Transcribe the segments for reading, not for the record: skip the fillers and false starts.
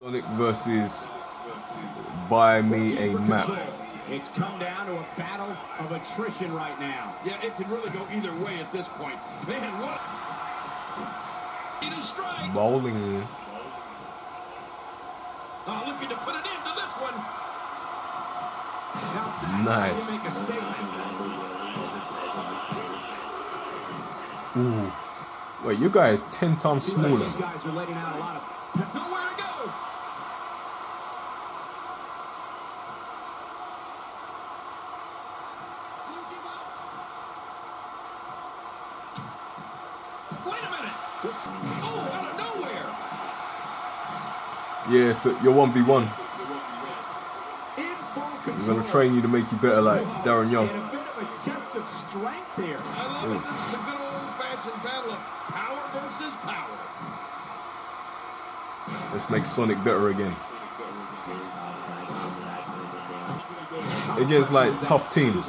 Sonic versus Buy Me a Map. It's come down to a battle of attrition right now. Yeah, it can really go either way at this point. Man, what? Bowling in. Oh, looking to put it into this one. Nice. Make a statement. Ooh. Wait, your guy is 10 times smaller. These guys are letting out a lot of Nowhere to go. Wait a minute. Oh, out of nowhere. Yeah, so you're 1v1. We're going to train you to make you better like Darren Young. And a bit of a test of strength here. I love it. This is a good old-fashioned battle of power versus power. Let's make Sonic better again. Against like tough teams.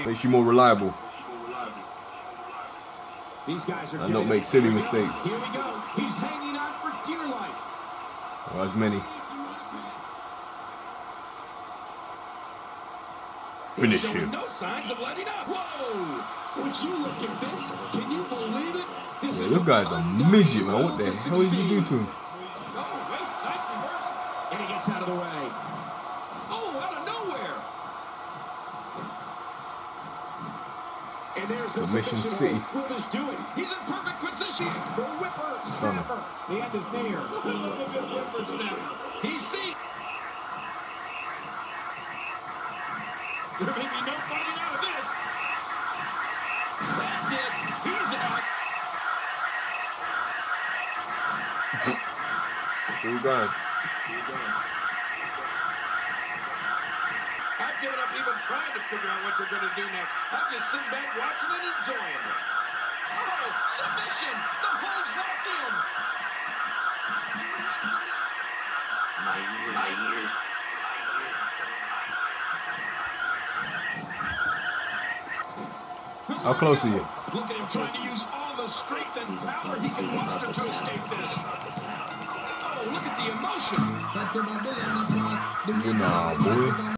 Makes you more reliable. And not make silly mistakes. Here we go. He's hanging on for dear life. Or as many. Finish him. No signs of letting up. Whoa! Would you look at this? Can you believe it? This Yeah, you guys are midget, man. What the hell did you do to him? Oh, wait, nice reverse. And he gets out of the way. Oh, out of nowhere. And there's the Submission submission City. hold. Will this do it? He's in perfect position. The whipper Stunning. snapper. The end is near. Oh, a good whippersnapper. He sees. There may be no fighting out of this. That's it. He's out. Still going. I've given up even trying to figure out what they're going to do next. I'm just sitting back watching and enjoying it. Oh, submission. The hold's locked in. My ears. How close are you? Look at him trying to use all the strength and power he can muster to escape this. Oh, look at the emotion. You know, boy.